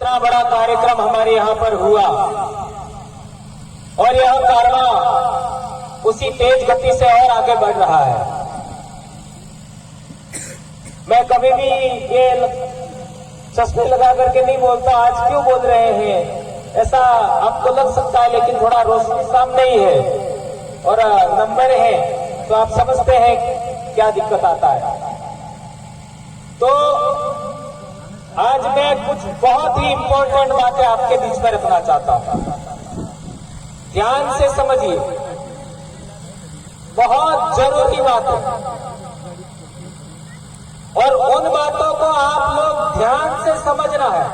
इतना बड़ा कार्यक्रम हमारे यहाँ पर हुआ और यह कारवां उसी तेज गति से और आगे बढ़ रहा है। मैं कभी भी ये चश्मे लगा करके नहीं बोलता आज क्यों बोल रहे हैं ऐसा आपको लग सकता है, लेकिन थोड़ा रोशनी सामने ही है और नंबर है तो आप समझते हैं क्या दिक्कत आता है। तो आज मैं कुछ बहुत ही इंपॉर्टेंट बातें आपके बीच में रखना चाहता हूं, ध्यान से समझिए, बहुत जरूरी बात है और उन बातों को आप लोग ध्यान से समझना है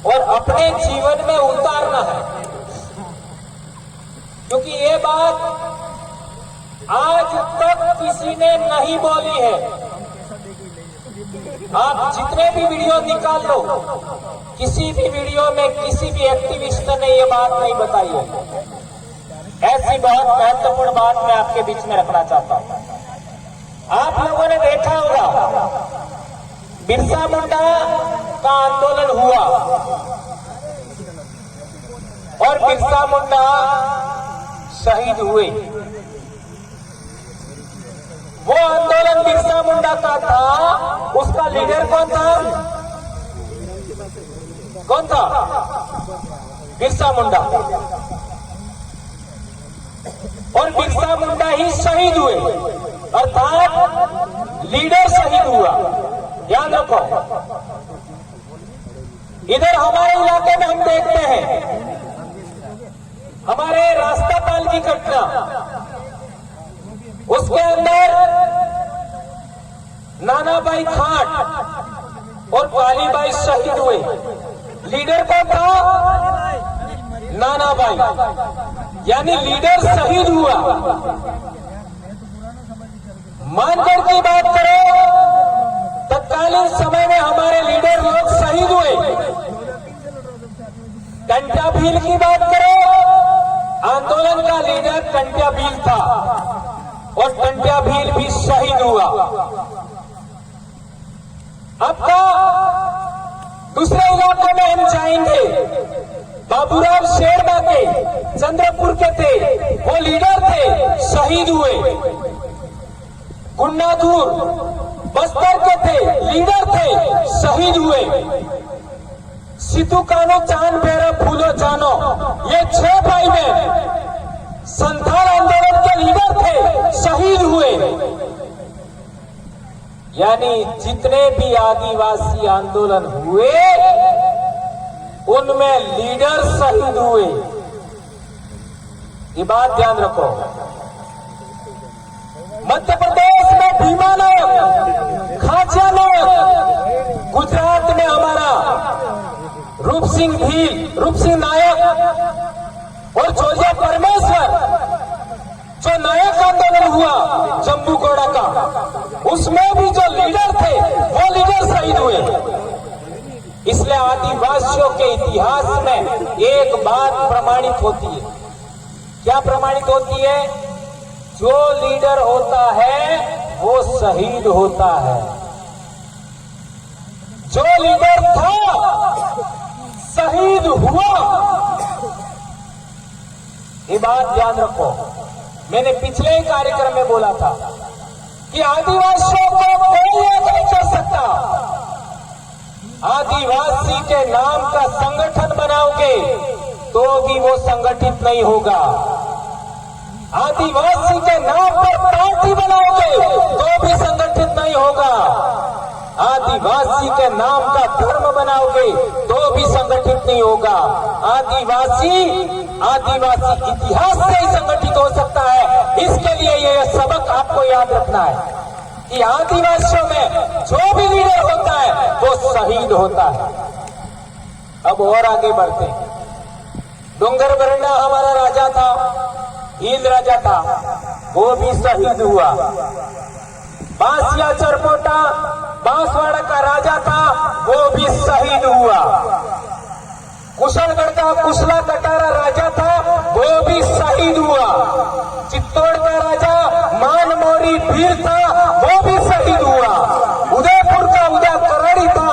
और अपने जीवन में उतारना है, क्योंकि ये बात आज तक किसी ने नहीं बोली है। आप जितने भी वीडियो निकाल लो, किसी भी वीडियो में किसी भी एक्टिविस्ट ने ये बात नहीं बताई है। ऐसी बहुत महत्वपूर्ण बात मैं आपके बीच में रखना चाहता हूं। आप लोगों ने देखा होगा बिरसा मुंडा का आंदोलन हुआ और बिरसा मुंडा शहीद हुए। वो आंदोलन बिरसा मुंडा का था, उसका लीडर कौन था? कौन था? बिरसा मुंडा। और बिरसा मुंडा ही शहीद हुए, अर्थात लीडर शहीद हुआ। ध्यान रखो, इधर हमारे इलाके में हम देखते हैं हमारे रास्तापाल की घटना, उसके अंदर नानाबाई खाट और कालीबाई शहीद हुए। लीडर कौन था? नानाबाई, यानी लीडर शहीद हुआ। मानगढ़ की बात करो, तत्कालीन समय में हमारे लीडर लोग शहीद हुए। कंट्याभील की बात करो, आंदोलन का लीडर कंट्याभील था और कंट्याभील भी शहीद हुआ। अब का दूसरे इलाकों में हम जाएंगे, बाबूराव शेरबागे चंद्रपुर के थे, वो लीडर थे, शहीद हुए। गुन्नादूर बस्तर के थे, लीडर थे, शहीद हुए। सिद्धू कानो चांद बेरा फूलो जानो, ये 6 भाई बहन संथाल आंदोलन के लीडर थे, शहीद हुए। यानी जितने भी आदिवासी आंदोलन हुए उनमें लीडर शहीद हुए। ये बात ध्यान रखो। मध्य प्रदेश में भीमा नायक, खाचा नायक, गुजरात में हमारा रूप सिंह नायक और जोजिया परमेश्वर, जो नायक आंदोलन हुआ जम्मू घोड़ा का, उसमें भी जो लीडर थे वो लीडर शहीद हुए। इसलिए आदिवासियों के इतिहास में एक बात प्रमाणित होती है। क्या प्रमाणित होती है? जो लीडर होता है वो शहीद होता है। जो लीडर था शहीद हुआ। ये बात ध्यान रखो। मैंने पिछले कार्यक्रम में बोला था कि आदिवासियों को कोई एक नहीं कर सकता। आदिवासी के नाम का संगठन बनाओगे तो भी वो संगठित नहीं होगा। आदिवासी के नाम पर पार्टी बनाओगे तो भी संगठित नहीं होगा। आदिवासी के नाम का धर्म बनाओगे तो भी संगठित नहीं होगा। आदिवासी इतिहास से ही संगठित हो सकता है। इसके लिए यह सबक आपको याद रखना है कि आदिवासियों में जो भी लीडर होता है वो शहीद होता है। अब और आगे बढ़ते हैं। डूंगर बरंडा हमारा राजा था, हील राजा था, वो भी शहीद हुआ। बांसिया चरपोटा बांसवाड़ा का राजा था, वो भी शहीद हुआ। कुशलगढ़ का कुशला कटारा राजा था, वो भी शहीद हुआ। चित्तौड़ का राजा मानमोरी वीर था, वो भी शहीद हुआ। उदयपुर का उदय खराड़ी था,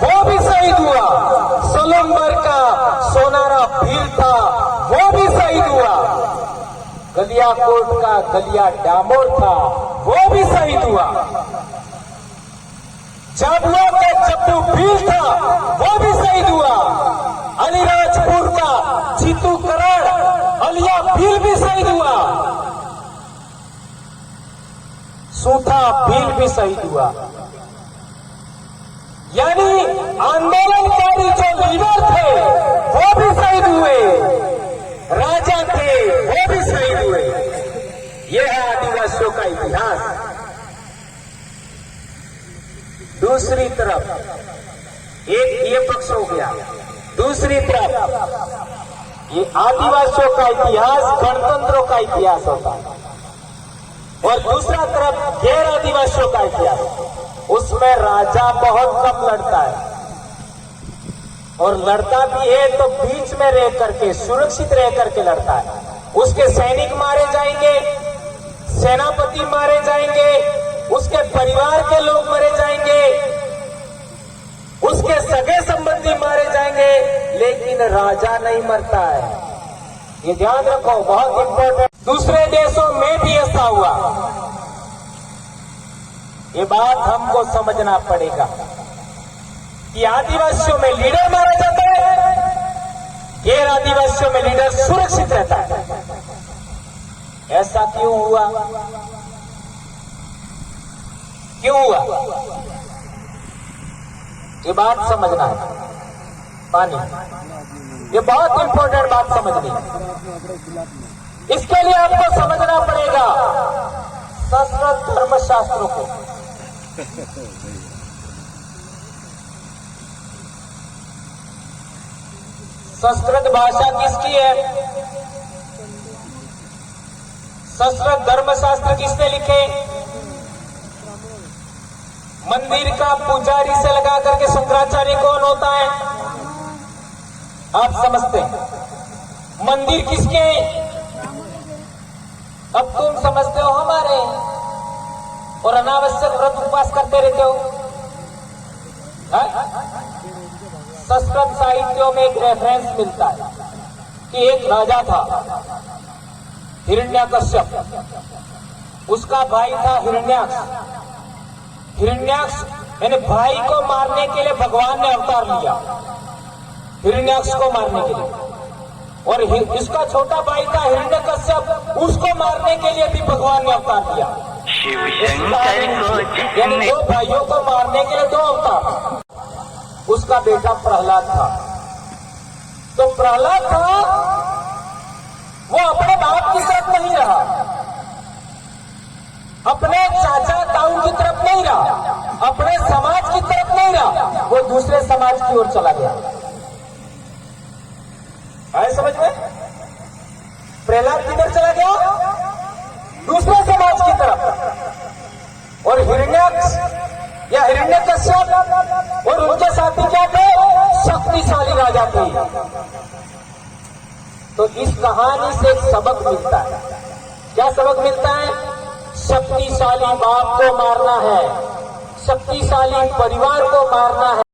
वो भी शहीद सियाकोट का गलिया डामोर था, वो भी शहीद हुआ। झाबुआ का जब्बू भील था, वो भी शहीद हुआ। अलीराजपुर का जीतू करण अलिया भील भी शहीद हुआ। सूठा भील भी शहीद हुआ। यानी आंदोलनकारी जो लीडर थे वो भी शहीद हुए, राजा थे वो भी शहीद हुए। यह है आदिवासियों का इतिहास। दूसरी तरफ एक ये पक्ष हो गया, दूसरी तरफ ये आदिवासियों का इतिहास गणतंत्रों का इतिहास होता है, और दूसरा तरफ गैर आदिवासियों का इतिहास, उसमें राजा बहुत कम लड़ता है, और लड़ता भी है तो बीच में रह करके, सुरक्षित रह करके लड़ता है। उसके सैनिक मारे जाएंगे, सेनापति मारे जाएंगे, उसके परिवार के लोग मारे जाएंगे, उसके सगे संबंधी मारे जाएंगे, लेकिन राजा नहीं मरता है। ये ध्यान रखो, बहुत इंपॉर्टेंट। दूसरे देशों में भी ऐसा हुआ, ये बात हमको समझना पड़ेगा कि आदिवासियों में लीडर मारा जाता है, गैर आदिवासियों में लीडर सुरक्षित रहता है। ऐसा क्यों हुआ? क्यों हुआ? ये बात समझना है। पानी, ये बहुत इंपॉर्टेंट बात समझनी है। इसके लिए आपको समझना पड़ेगा संस्कृत धर्मशास्त्रों को। संस्कृत भाषा किसकी है? संस्कृत धर्मशास्त्र किसने लिखे? मंदिर का पुजारी से लगा करके शंकराचार्य कौन होता है? आप समझते हैं? मंदिर किसके? अब तुम समझते हो हमारे, और अनावश्यक व्रत उपवास करते रहते हो। संस्कृत साहित्यों में एक रेफरेंस मिलता है कि एक राजा था हिरण्यकश्यप, उसका भाई था हिरण्याक्ष। हिरण्याक्ष यानी भाई को मारने के लिए भगवान ने अवतार लिया, हिरण्याक्ष को मारने के लिए, और इसका छोटा भाई था हिरण्यकश्यप, उसको मारने के लिए भी भगवान ने अवतार लिया। यानी दो भाइयों को मारने के लिए दो अवतार। उसका बेटा प्रहलाद था, तो प्रहलाद था वो अपने बाप की तरफ नहीं रहा, अपने चाचा ताऊ की तरफ नहीं रहा, अपने समाज की तरफ नहीं रहा, वो दूसरे समाज की ओर चला गया। आए समझ में? प्रहलाद किधर चला गया? दूसरे समाज की तरफ। और हिरण्याक्ष या हिरण्यकश्यप और उनके साथी क्या थे? शक्तिशाली राजा थे। तो इस कहानी से एक सबक मिलता है। क्या सबक मिलता है? शक्तिशाली बाप को मारना है, शक्तिशाली परिवार को मारना है।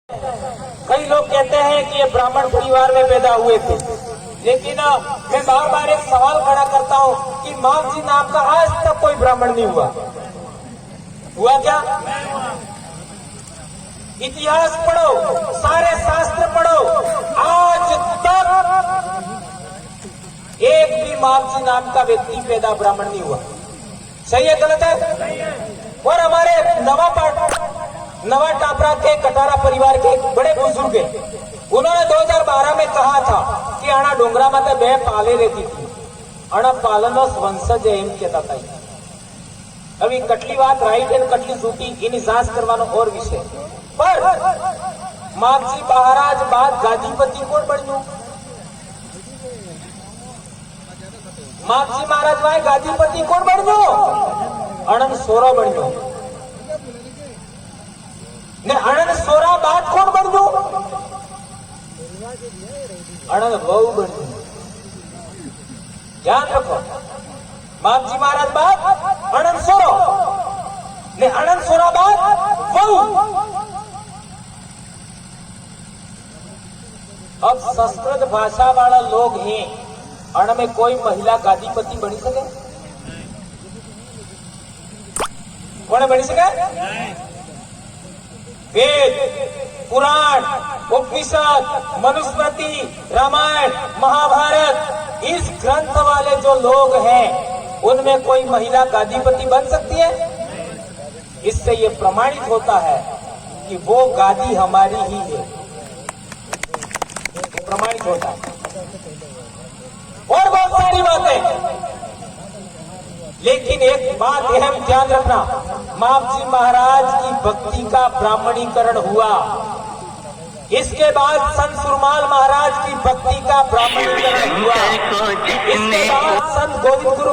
कई लोग कहते हैं कि ये ब्राह्मण परिवार में पैदा हुए थे, लेकिन मैं बार बार एक सवाल खड़ा करता हूं कि मामजी नाम का आज तक कोई ब्राह्मण नहीं हुआ क्या? इतिहास पढ़ो, सारे शास्त्र पढ़ो, आज तक एक भी मामजी नाम का व्यक्ति पैदा ब्राह्मण नहीं हुआ। सही है गलत है? और हमारे नवा टापरा के कटारा परिवार के एक बड़े बुजुर्ग हैं, उन्होंने 2012 में कहा था कि आना डोंगरा में बे पाले रहती थी, अणा पालनो वंशज एम कहता था। अभी कटली बात राइट एंड कटली झूठी इन्हें जांच करवानो और विषय, पर मामजी महाराज बाद गादीपति कोण बन्यु? मामजी महाराज भाई गादीपति कोण बन्यु? अणन सोरा बन्यु ने अणन सोरा बाद कोण बन्यु? अणन वहू बन्यु। ध्यान रखो, मामजी महाराज बाद अणन सोरो ने अणन सोरा बाद वहू। अब संस्कृत भाषा वाला लोग हैं, अण में कोई महिला गादीपति बनी सके? कौन बनी सके? वेद, पुराण, उपनिषद, मनुस्मृति, रामायण, महाभारत, इस ग्रंथ वाले जो लोग हैं उनमें कोई महिला गादीपति बन सकती है? इससे ये प्रमाणित होता है कि वो गादी हमारी ही है, प्रमाणित होता है। और बहुत सारी बातें, लेकिन एक बात अहम ध्यान रखना, मामजी महाराज की भक्ति का ब्राह्मणीकरण हुआ, इसके बाद संत सुरमाल महाराज की भक्ति का ब्राह्मणीकरण हुआ, इसके बाद संत गोविंद गुरु